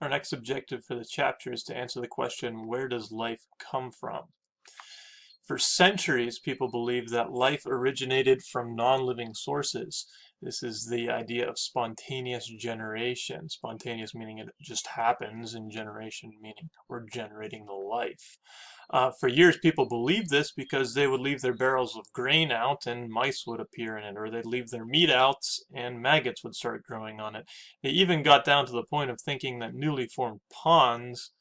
Our next objective for the chapter is to answer the question, where does life come from? For centuries, people believed that life originated from non-living sources. This is the idea of spontaneous generation. Spontaneous meaning it just happens, and generation meaning we're generating the life. For years, people believed this because they would leave their barrels of grain out and mice would appear in it, or they'd leave their meat out and maggots would start growing on it. They even got down to the point of thinking that newly formed ponds,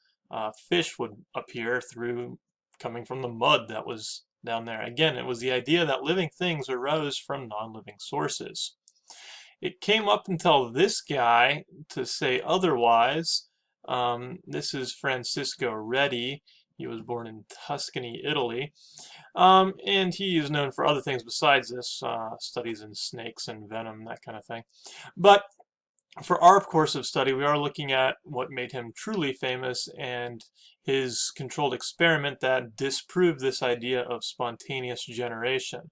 fish would appear through coming from the mud that was down there. Again, it was the idea that living things arose from non-living sources. It came up until this guy to say otherwise. This is Francisco Redi. He was born in Tuscany, Italy. And he is known for other things besides this, studies in snakes and venom, that kind of thing. But for our course of study, we are looking at what made him truly famous and his controlled experiment that disproved this idea of spontaneous generation.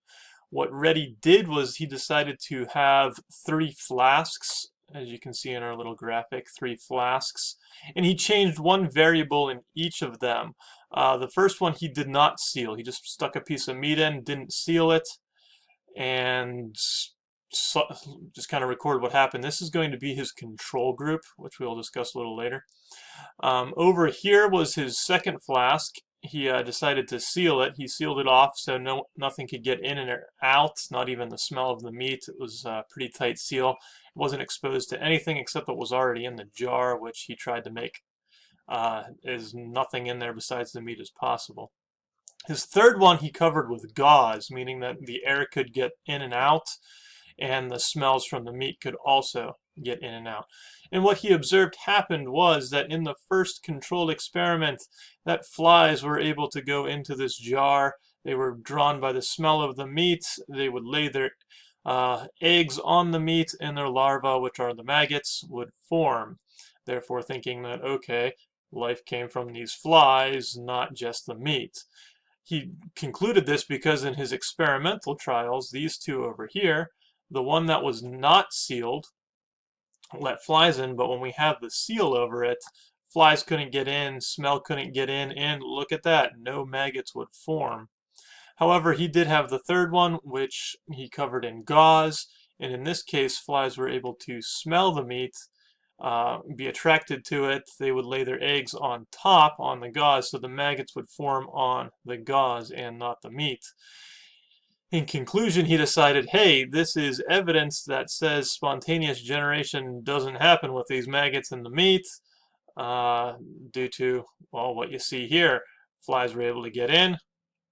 What Redi did was he decided to have 3 flasks, as you can see in our little graphic, 3 flasks, and he changed one variable in each of them. The first one he did not seal. He just stuck a piece of meat in, didn't seal it, and so, just kind of record what happened. This is going to be his control group, which we'll discuss a little later. Over here was his second flask. He decided to seal it. He sealed it off so nothing could get in and out, not even the smell of the meat. It was a pretty tight seal. It wasn't exposed to anything except what was already in the jar, which he tried to make as nothing in there besides the meat as possible. His third one he covered with gauze, meaning that the air could get in and out, and the smells from the meat could also get in and out. And what he observed happened was that in the first controlled experiment, that flies were able to go into this jar. They were drawn by the smell of the meat. They would lay their eggs on the meat, and their larvae, which are the maggots, would form. Therefore thinking that, okay, life came from these flies, not just the meat. He concluded this because in his experimental trials, these two over here, the one that was not sealed let flies in, but when we have the seal over it, flies couldn't get in, smell couldn't get in, and look at that, no maggots would form. However, he did have the third one, which he covered in gauze, and in this case, flies were able to smell the meat, be attracted to it. They would lay their eggs on top on the gauze, so the maggots would form on the gauze and not the meat. In conclusion, he decided, hey, this is evidence that says spontaneous generation doesn't happen with these maggots in the meat, due to, well, what you see here. Flies were able to get in,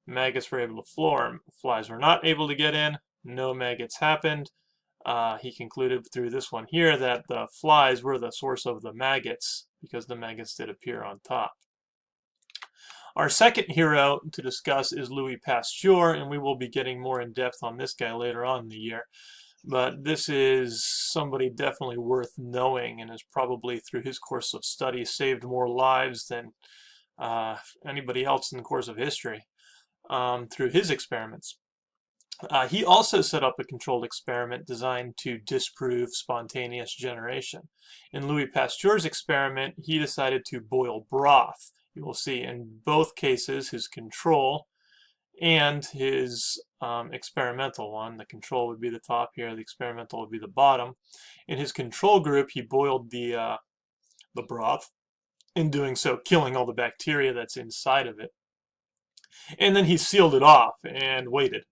maggots were able to form. Flies were not able to get in, no maggots happened. He concluded through this one here that the flies were the source of the maggots because the maggots did appear on top. Our second hero to discuss is Louis Pasteur, and we will be getting more in depth on this guy later on in the year. But this is somebody definitely worth knowing and has probably, through his course of study, saved more lives than anybody else in the course of history through his experiments. He also set up a controlled experiment designed to disprove spontaneous generation. In Louis Pasteur's experiment, he decided to boil broth. You will see in both cases his control and his experimental one. The control would be the top here, the experimental would be the bottom. In his control group, he boiled the broth, in doing so killing all the bacteria that's inside of it. And then he sealed it off and waited.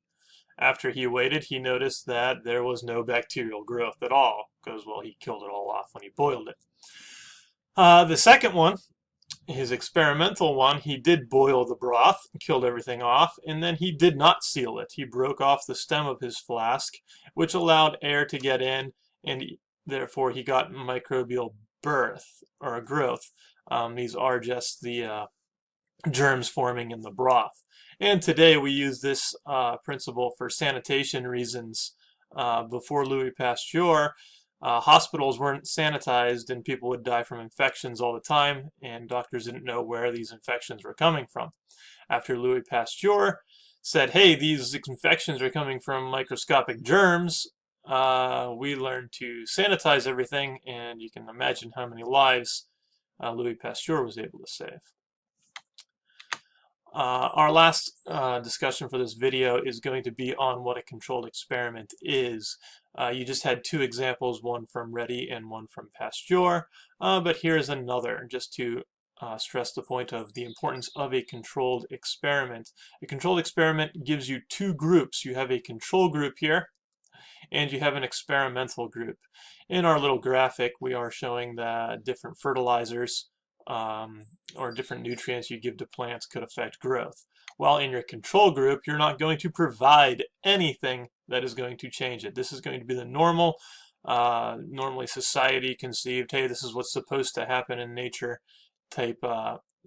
After he waited, he noticed that there was no bacterial growth at all, because, well, he killed it all off when he boiled it. The second one, his experimental one, he did boil the broth, killed everything off, and then he did not seal it. He broke off the stem of his flask, which allowed air to get in, and therefore he got microbial birth, or growth. These are just the germs forming in the broth. And today we use this principle for sanitation reasons. Before Louis Pasteur, hospitals weren't sanitized and people would die from infections all the time, and doctors didn't know where these infections were coming from. After Louis Pasteur said, hey, these infections are coming from microscopic germs, we learned to sanitize everything, and you can imagine how many lives Louis Pasteur was able to save. Our last discussion for this video is going to be on what a controlled experiment is. You just had two examples, one from Redi and one from Pasteur, but here's another, just to stress the point of the importance of a controlled experiment. A controlled experiment gives you two groups. You have a control group here, and you have an experimental group. In our little graphic, we are showing that different fertilizers or different nutrients you give to plants could affect growth. While in your control group, you're not going to provide anything that is going to change it. This is going to be the normal, normally society conceived, hey, this is what's supposed to happen in nature type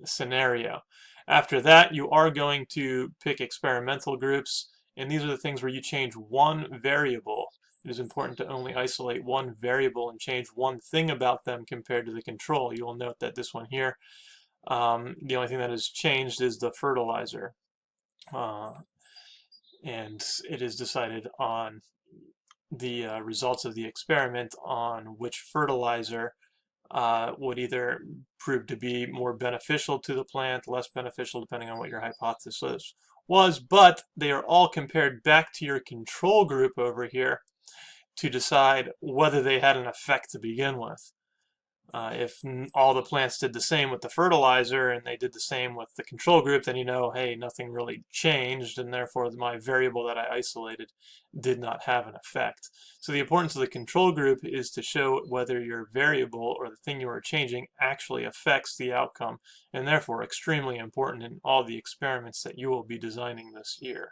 scenario. After that, you are going to pick experimental groups, and these are the things where you change one variable. It is important to only isolate one variable and change one thing about them compared to the control. You will note that this one here, the only thing that has changed is the fertilizer. And it is decided on the results of the experiment on which fertilizer would either prove to be more beneficial to the plant, less beneficial, depending on what your hypothesis was, but they are all compared back to your control group over here to decide whether they had an effect to begin with. If all the plants did the same with the fertilizer and they did the same with the control group, then you know, hey, nothing really changed, and therefore my variable that I isolated did not have an effect. So the importance of the control group is to show whether your variable or the thing you are changing actually affects the outcome, and therefore extremely important in all the experiments that you will be designing this year.